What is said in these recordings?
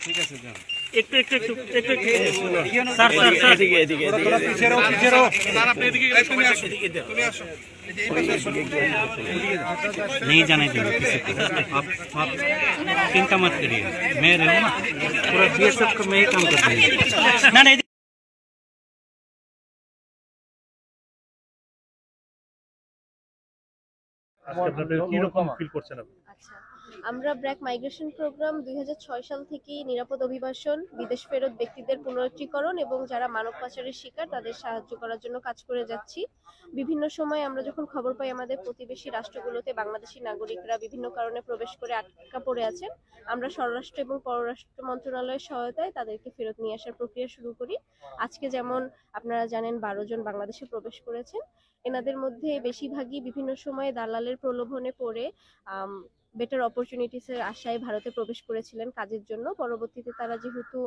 ঠিক আছে যান একটু একটু একটু একটু স্যার স্যার স্যার এদিকে এদিকে তোরা পিছেরও স্যার আপনি এদিকে তুমি আসো তুমি আসো এই যে এই পাশে नहीं जाने देंगे किसी को आप चिंता मत करिए मैं रहूँ ना पूरा बीएसएफ का मैं ही काम करता हूँ ना नहीं আচ্ছা, আমরা ব্র্যাক মাইগ্রেশন প্রোগ্রাম 2006 সাল থেকে নিরাপদ অভিবাসন, বিদেশ ফেরত ব্যক্তিদের পুনরুজ্জীকরণ এবং যারা মানব পাচারের শিকার তাদের সাহায্য করার জন্য কাজ করে যাচ্ছি। বিভিন্ন সময় আমরা যখন খবর পাই আমাদের প্রতিবেশী রাষ্ট্রগুলোতে বাংলাদেশি নাগরিকরা বিভিন্ন কারণে প্রবেশ করে আটকা পড়ে আছেন, আমরা স্বরাষ্ট্র এবং পররাষ্ট্র মন্ত্রণালয়ের সহায়তায় তাদেরকে ফেরত নিয়ে আসার প্রক্রিয়া শুরু করি। আজকে যেমন আপনারা জানেন 12 জন বাংলাদেশে প্রবেশ করেছেন। এনাদের মধ্যে বেশিরভাগই বিভিন্ন সময়ে দালালের প্রলোভনে পড়ে বেটার অপরচুনিটিসের আশায় ভারতে প্রবেশ করেছিলেন কাজের জন্য। পরবর্তীতে তারা যেহেতু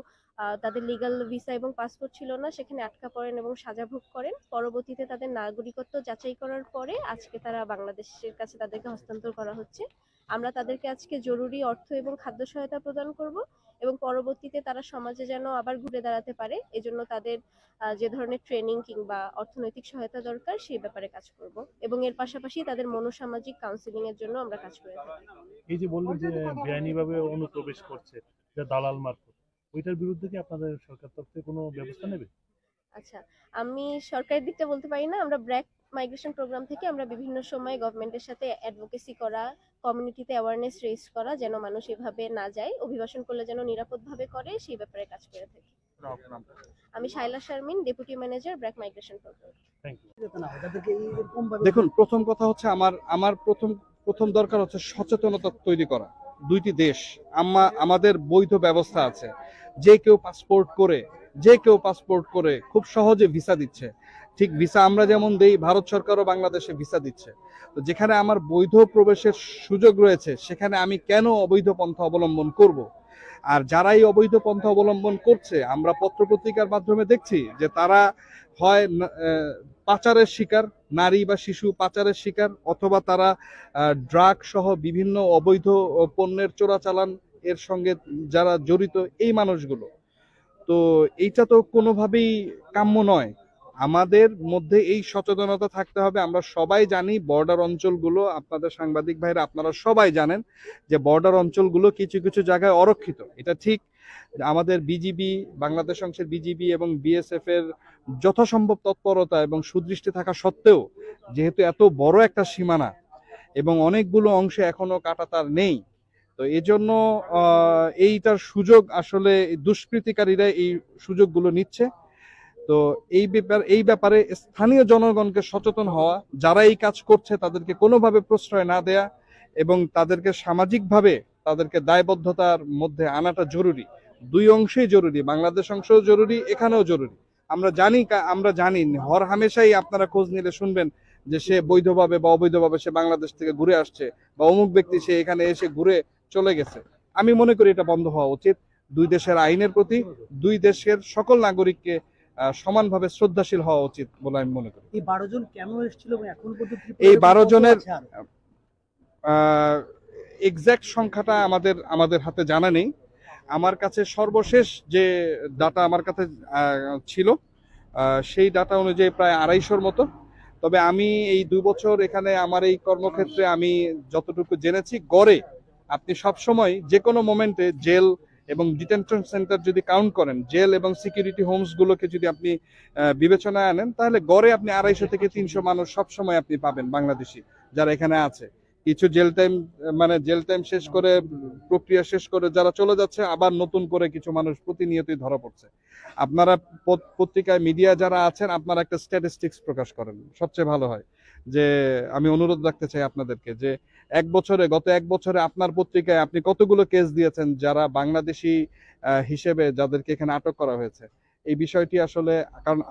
তাদের লিগ্যাল ভিসা এবং পাসপোর্ট ছিল না, সেখানে আটকা পড়েন এবং সাজা ভোগ করেন। পরবর্তীতে তাদের নাগরিকত্ব যাচাই করার পরে আজকে তারা বাংলাদেশের কাছে তাদেরকে হস্তান্তর করা হচ্ছে। আমরা তাদেরকে আজকে জরুরি অর্থ এবং খাদ্য সহায়তা প্রদান করব এবং পরবর্তীতে তারা সমাজে যেন আবার ঘুরে দাঁড়াতে পারে এজন্য তাদের যে ধরনের ট্রেনিং কিংবা অর্থনৈতিক সহায়তা দরকার সেই ব্যাপারে কাজ করব এবং এর পাশাপাশি তাদের মনোসামাজিক কাউন্সিলিং এর জন্য আমরা কাজ করে থাকি। এই যে বললেন যে বেআইনিভাবে অনুপ্রবেশ করছে যা দালাল মারফত, ওইটার বিরুদ্ধে কি আপনাদের সরকার তরফ থেকে কোনো ব্যবস্থা নেবে? আচ্ছা, আমি সরকারের দিকটা বলতে পারি না। আমরা ব্র্যাক মাইগ্রেশন প্রোগ্রাম থেকে আমরা বিভিন্ন সময় গভর্নমেন্টের সাথে অ্যাডভোকেসি করা, কমিউনিটিতে অ্যাওয়ারনেস রেজ করা যেন মানুষ এভাবে না যায়, অভিবাসন করলে যেন নিরাপদভাবে করে সেই ব্যাপারে কাজ করে থাকি। আমি Shaila Sharmin, deputy manager BRAC migration programme. দেখুন, প্রথম কথা হচ্ছে আমার প্রথম দরকার হচ্ছে সচেতনতা তৈরি করা। দুইটি দেশ আমাদের বৈধ ব্যবস্থা আছে, যে কেউ পাসপোর্ট করে খুব সহজে ভিসা দিচ্ছে। ঠিক ভিসা আমরা যেমন দেই, ভারত সরকারও বাংলাদেশে ভিসা দিচ্ছে। তো যেখানে আমার বৈধ প্রবেশের সুযোগ রয়েছে সেখানে আমি কেন অবৈধ পন্থা অবলম্বন করব? আর যারাই অবৈধ পন্থা অবলম্বন করছে আমরা পত্রপত্রিকার মাধ্যমে দেখছি যে তারা হয় পাচারের শিকার, নারী বা শিশু পাচারের শিকার, অথবা তারা ড্রাগ সহ বিভিন্ন অবৈধ পণ্যের চোরাচালান এর সঙ্গে যারা জড়িত এই মানুষগুলো। তো এইটা তো কোনোভাবেই কাম্য নয়। আমাদের মধ্যে এই সচেতনতা থাকতে হবে। আমরা সবাই জানি বর্ডার অঞ্চলগুলো, আপনাদের সাংবাদিক ভাইরা আপনারা সবাই জানেন যে বর্ডার অঞ্চলগুলো কিছু কিছু জায়গায় অরক্ষিত। এটা ঠিক। আমাদের বিজিবি, বাংলাদেশ অংশের বিজিবি এবং বিএসএফ এর যথাসম্ভব তৎপরতা এবং সুদৃষ্টি থাকা সত্ত্বেও যেহেতু এত বড় একটা সীমানা এবং অনেকগুলো অংশে এখনো কাঁটাতার নেই, তো এজন্য এইটার সুযোগ আসলে দুষ্কৃতিকারীরা এই সুযোগগুলো নিচ্ছে। তো এই ব্যাপারে স্থানীয় জনগণকে সচেতন হওয়া, যারা এই কাজ করছে তাদেরকে কোনোভাবে প্রশ্রয় না দেয়া এবং তাদেরকে সামাজিকভাবে তাদেরকে দায়বদ্ধতার মধ্যে আনাটা জরুরি। দুই অংশেই জরুরি, বাংলাদেশ অংশও জরুরি, এখানেও জরুরি। আমরা জানি হর হামেশাই আপনারা খোঁজ নিলে শুনবেন যে সে বৈধভাবে বা অবৈধভাবে সে বাংলাদেশ থেকে ঘুরে আসছে বা অমুক ব্যক্তি সে এখানে এসে ঘুরে চলে গেছে। আমি মনে করি এটা বন্ধ হওয়া উচিত। দুই দেশের আইনের প্রতি দুই দেশের সকল নাগরিককে সমানভাবে শ্রদ্ধাশীল হওয়া উচিত বলে আমি মনে করি। এই 12 জন কেন এসেছিল এবং এখন পর্যন্ত এই 12 জনের এক্সাক্ট সংখ্যাটা আমাদের হাতে জানা নেই। আমার কাছে সর্বশেষ যে ডাটা আমার কাছে ছিল সেই ডাটা অনুযায়ী প্রায় 250-র মতো। তবে আমি এই 2 বছর এখানে আমার এই কর্মক্ষেত্রে আমি যতটুকু জেনেছি, গড়ে আপনি সবসময় যে কোনো মোমেন্টে জেল এবং ডিটেনশন সেন্টার যদি কাউন্ট করেন, জেল এবং সিকিউরিটি হোমস গুলোকে যদি আপনি বিবেচনায় আনেন, তাহলে গড়ে আপনি 250 থেকে 300 মানুষ সবসময় আপনি পাবেন বাংলাদেশি যারা এখানে আছে। কিছু জেল টাইম শেষ করে, প্রক্রিয়া শেষ করে যারা চলে যাচ্ছে, আবার নতুন করে কিছু মানুষ প্রতিনিয়তই ধরা পড়ছে। আপনারা পত্রিকায় মিডিয়া যারা আছেন আপনারা একটা স্ট্যাটিস্টিক্স প্রকাশ করেন, সবচেয়ে ভালো হয়। যে আমি অনুরোধ রাখতে চাই আপনাদেরকে যে গত এক বছরে আপনার পত্রিকায় আপনি কতগুলো কেস দিয়েছেন যারা বাংলাদেশি হিসেবে যাদেরকে এখানে আটক করা হয়েছে। এই বিষয়টি আসলে, কারণ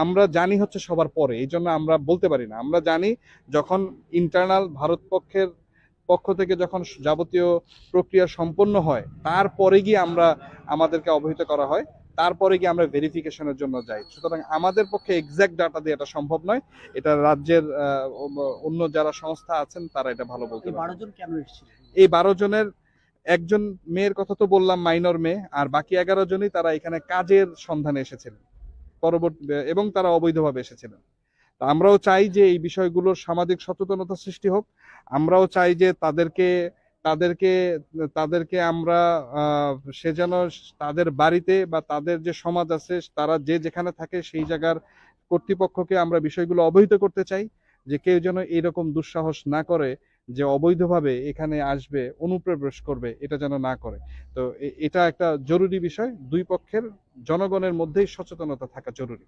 আমরা জানি হচ্ছে সবার পরে, এই জন্য আমরা বলতে পারি না। আমরা জানি যখন ইন্টারনাল ভারত পক্ষ থেকে যখন যাবতীয় প্রক্রিয়া সম্পন্ন হয়, তারপরে গিয়ে আমাদেরকে অবহিত করা হয়, তারপরে গিয়ে আমরা ভেরিফিকেশনের জন্য যাই। সুতরাং আমাদের পক্ষে এক্সাক্ট ডাটা দিয়ে এটা সম্ভব নয়। এটা রাজ্যের অন্য যারা সংস্থা আছেন তারা এটা ভালো বলতে পারে। এই 12 জন কেন এসেছিল? এই 12 জনের একজন মেয়ের কথা তো বললাম, মাইনর মেয়ে, আর বাকি 11 জনই তারা এখানে কাজের সন্ধানে এসেছিলেন পরবর্তী, এবং তারা অবৈধভাবে এসেছিলেন। তা আমরাও চাই যে এই বিষয়গুলোর সামাজিক সচেতনতা সৃষ্টি হোক। আমরাও চাই যে তাদেরকে তাদেরকে তাদেরকে আমরা সে যেন তাদের বাড়িতে বা তাদের যে সমাজ আছে, তারা যে যেখানে থাকে সেই জায়গার কর্তৃপক্ষকে আমরা বিষয়গুলো অবহিত করতে চাই, যে কেউ যেন এইরকম দুঃসাহস না করে যে অবৈধভাবে এখানে আসবে, অনুপ্রবেশ করবে, এটা যেন না করে। তো এটা একটা জরুরি বিষয়, দুই পক্ষের জনগণের মধ্যেই সচেতনতা থাকা জরুরি।